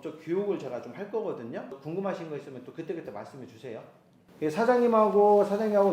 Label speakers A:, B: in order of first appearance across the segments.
A: 법적 교육을 제가 좀 할 거거든요. 궁금하신 거 있으면 또 그때그때 말씀해 주세요. 사장님하고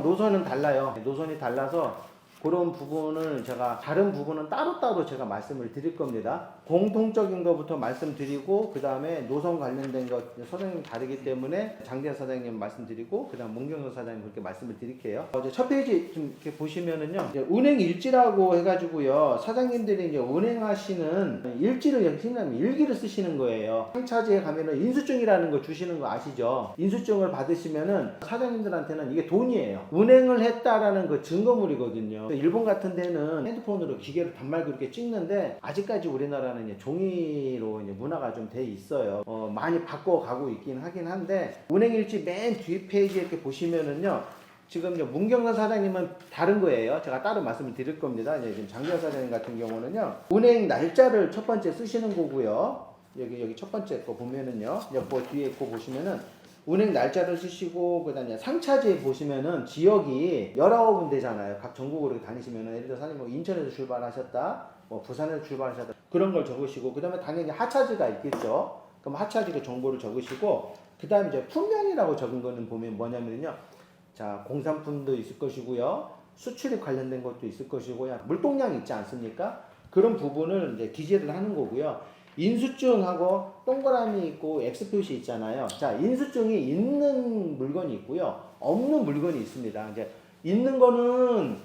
A: 노선은 달라요. 노선이 달라서 그런 부분을 제가 다른 부분은 따로따로 제가 말씀을 드릴 겁니다. 공통적인 것부터 말씀드리고 그 다음에 노선 관련된 것 사장님 다르기 때문에 장대현 사장님 말씀드리고 그 다음 문경석 사장님 그렇게 말씀을 드릴게요. 이제 첫 페이지 좀 이렇게 보시면은요, 이제 운행 일지라고 해가지고요, 사장님들이 이제 운행하시는 일지를 신라면 일기를 쓰시는 거예요. 상차지에 가면은 인수증이라는 거 주시는 거 아시죠? 인수증을 받으시면은 사장님들한테는 이게 돈이에요. 운행을 했다라는 그 증거물이거든요. 일본 같은 데는 핸드폰으로 기계로 단말기 이렇게 찍는데 아직까지 우리나라는 이제 종이로 이제 문화가 좀 돼 있어요. 많이 바꿔가고 있긴 하긴 한데 운행일지 맨 뒷페이지에 이렇게 보시면은요, 지금 이제 문경선 사장님은 다른 거예요. 제가 따로 말씀을 드릴 겁니다. 이제 지금 장대현 사장님 같은 경우는요, 운행 날짜를 첫 번째 쓰시는 거고요. 여기 첫 번째 거 보면은요, 그 뒤에 거 보시면은 운행 날짜를 쓰시고, 그 다음에 상차지에 보시면은 지역이 19군데잖아요. 각 전국으로 다니시면은, 예를 들어 사장님 뭐 인천에서 출발하셨다, 뭐 부산에서 출발하셨다, 그런 걸 적으시고, 그 다음에 당연히 하차지가 있겠죠. 그럼 하차지 그 정보를 적으시고, 그 다음에 이제 품명이라고 적은 거는 보면 뭐냐면요, 자, 공산품도 있을 것이고요, 수출입 관련된 것도 있을 것이고요, 물동량이 있지 않습니까? 그런 부분을 이제 기재를 하는 거고요. 인수증하고 동그라미 있고 X 표시 있잖아요. 자, 인수증이 있는 물건이 있고요, 없는 물건이 있습니다. 이제 있는 거는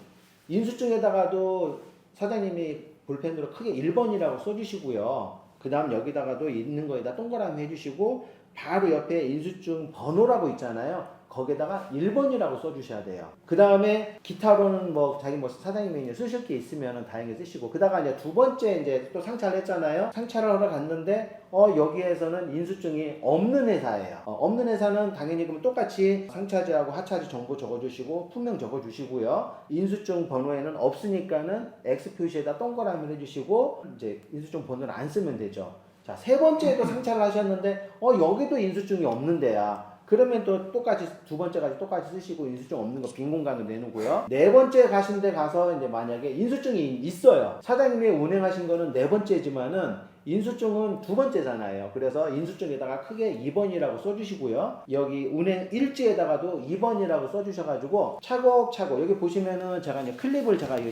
A: 인수증에다가도 사장님이 볼펜으로 크게 1번이라고 써주시고요. 그 다음 여기다가도 있는 거에다 동그라미 해주시고, 바로 옆에 인수증 번호라고 있잖아요. 거기에다가 1번이라고 써주셔야 돼요. 그 다음에 기타로는 뭐 자기 뭐 사장님이 쓰실 게 있으면 다행히 쓰시고, 그다가 이제 두 번째 이제 또 상차를 했잖아요. 상차를 하러 갔는데 여기에서는 인수증이 없는 회사예요. 없는 회사는 당연히 그럼 똑같이 상차지하고 하차지 정보 적어주시고 품명 적어주시고요. 인수증 번호에는 없으니까는 X 표시에다 동그라미를 해주시고, 이제 인수증 번호를 안 쓰면 되죠. 자, 세 번째도 상차를 하셨는데 여기도 인수증이 없는 데야. 그러면 또 똑같이 두 번째까지 똑같이 쓰시고 인수증 없는 거 빈 공간을 내놓고요. 네 번째 가신 데 가서 이제 만약에 인수증이 있어요. 사장님이 운행하신 거는 네 번째지만은 인수증은 두 번째잖아요. 그래서 인수증에다가 크게 2번이라고 써주시고요. 여기 운행 일지에다가도 2번이라고 써주셔가지고 차곡차곡, 여기 보시면은 제가 이제 클립을 제가 이게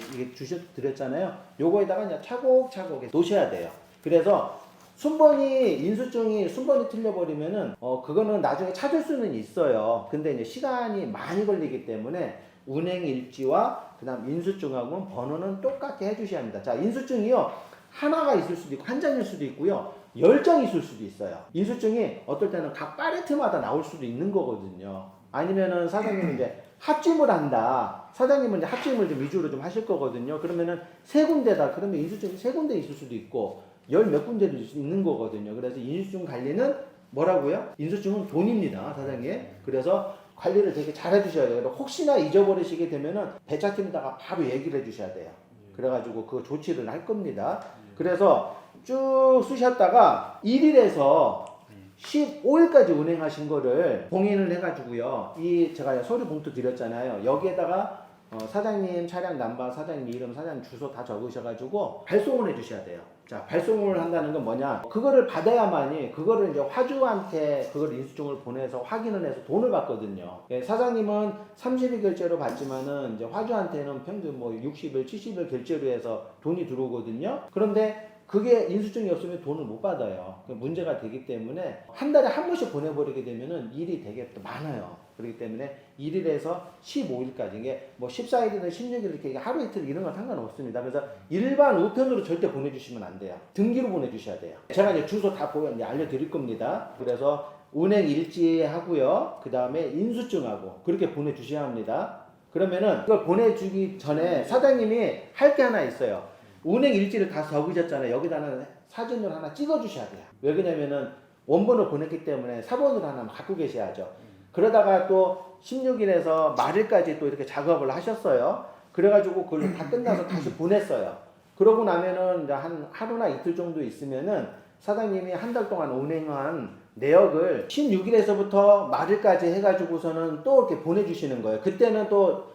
A: 드렸잖아요. 요거에다가 이제 차곡차곡 놓으셔야 돼요. 그래서 인수증이 순번이 틀려버리면은, 그거는 나중에 찾을 수는 있어요. 근데 이제 시간이 많이 걸리기 때문에 운행 일지와 그 다음 인수증하고 번호는 똑같게 해주셔야 합니다. 자, 인수증이요, 하나가 있을 수도 있고, 한 장일 수도 있고요, 10장이 있을 수도 있어요. 인수증이 어떨 때는 각 파레트마다 나올 수도 있는 거거든요. 아니면은 사장님이 이제 합짐을 한다. 사장님은 이제 합짐을 좀 위주로 좀 하실 거거든요. 그러면은 세 군데다, 그러면 인수증이 세 군데 있을 수도 있고, 몇 군데도 있는 거거든요. 그래서 인수증 관리는 뭐라고요? 인수증은 돈입니다, 사장님. 그래서 관리를 되게 잘 해주셔야 돼요. 혹시나 잊어버리시게 되면은 배차팀에다가 바로 얘기를 해주셔야 돼요. 그래가지고 그 조치를 할 겁니다. 그래서 쭉 쓰셨다가 1일에서 15일까지 운행하신 거를 봉인을 해가지고요, 제가 서류 봉투 드렸잖아요. 여기에다가 사장님 차량 넘버, 사장님 이름, 사장님 주소 다 적으셔가지고 발송을 해주셔야 돼요. 자, 발송을 한다는 건 뭐냐? 그거를 받아야만이, 그거를 이제 화주한테 그걸 인수증을 보내서 확인을 해서 돈을 받거든요. 예, 사장님은 30일 결제로 받지만은 이제 화주한테는 평균 뭐 60일, 70일 결제로 해서 돈이 들어오거든요. 그런데 그게 인수증이 없으면 돈을 못 받아요. 문제가 되기 때문에 한 달에 한 번씩 보내버리게 되면은 일이 되게 또 많아요. 그렇기 때문에 1일에서 15일까지, 이게 뭐 14일이든 16일 이렇게 하루 이틀 이런 건 상관없습니다. 그래서 일반 우편으로 절대 보내주시면 안 돼요. 등기로 보내주셔야 돼요. 제가 이제 주소 다 이제 알려드릴 겁니다. 그래서 운행 일지 하고요, 그 다음에 인수증하고 그렇게 보내주셔야 합니다. 그러면은 그걸 보내주기 전에 사장님이 할 게 하나 있어요. 운행 일지를 다 적으셨잖아요. 여기다는 사진을 하나 찍어주셔야 돼요. 왜 그러냐면은 원본을 보냈기 때문에 사본을 하나 갖고 계셔야죠. 그러다가 또 16일에서 말일까지 또 이렇게 작업을 하셨어요. 그래가지고 그걸 다 끝나서 다시 보냈어요. 그러고 나면은 이제 한 하루나 이틀 정도 있으면은 사장님이 한 달 동안 운행한 내역을 16일에서부터 말일까지 해가지고서는 또 이렇게 보내주시는 거예요. 그때는 또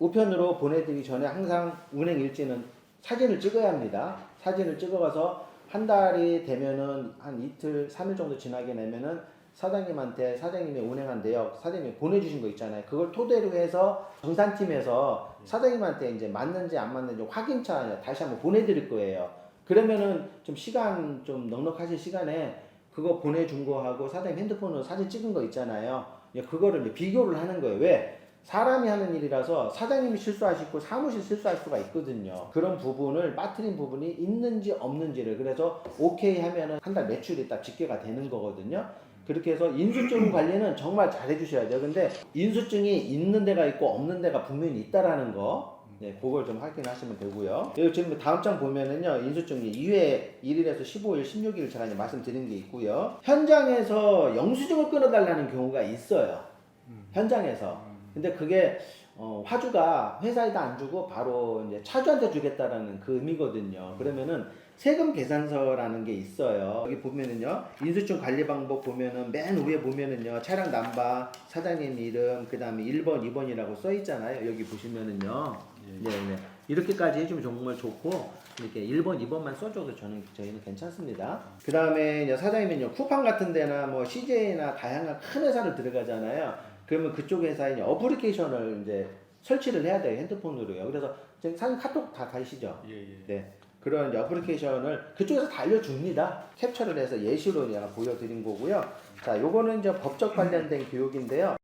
A: 우편으로 보내드리기 전에 항상 운행 일지는 사진을 찍어야 합니다. 사진을 찍어가서 한 달이 되면은 한 이틀, 3일 정도 지나게 되면은 사장님한테 사장님이 운행한 내역 사장님이 보내주신 거 있잖아요. 그걸 토대로 해서 정산팀에서 사장님한테 이제 맞는지 안 맞는지 확인차 다시 한번 보내드릴 거예요. 그러면은 좀 시간 좀 넉넉하실 시간에 그거 보내준 거하고 사장님 핸드폰으로 사진 찍은 거 있잖아요. 그거를 이제 비교를 하는 거예요. 왜? 사람이 하는 일이라서 사장님이 실수하시고 사무실 실수할 수가 있거든요. 그런 부분을 빠뜨린 부분이 있는지 없는지를 그래서 오케이 하면은 한 달 매출이 딱 집계가 되는 거거든요. 그렇게 해서 인수증 관리는 정말 잘 해주셔야 돼요. 근데 인수증이 있는 데가 있고 없는 데가 분명히 있다라는 거, 네, 그걸 좀 확인하시면 되고요. 여기 지금 다음 장 보면은요, 인수증이 2회 1일에서 15일, 16일 제가 이제 말씀드린 게 있고요. 현장에서 영수증을 끊어달라는 경우가 있어요. 현장에서. 근데 그게 화주가 회사에다 안 주고 바로 이제 차주한테 주겠다라는 그 의미거든요. 그러면은 세금 계산서라는 게 있어요. 여기 보면은요, 인수증 관리 방법 보면은 맨 위에 보면은요, 차량 남바, 사장님 이름, 그 다음에 1번, 2번이라고 써 있잖아요. 여기 보시면은요, 네네. 이렇게까지 해주면 정말 좋고, 이렇게 1번, 2번만 써줘도 저희는 괜찮습니다. 그 다음에 사장님은요, 쿠팡 같은 데나 뭐 CJ나 다양한 큰 회사를 들어가잖아요. 그러면 그쪽 회사에 어플리케이션을 이제 설치를 해야 돼요. 핸드폰으로요. 그래서 사장님 카톡 다 가시죠?
B: 예.
A: 네. 그런 이제 어플리케이션을 그쪽에서 다 알려줍니다. 캡처를 해서 예시로 제가 보여드린 거고요. 자, 요거는 이제 법적 관련된 교육인데요.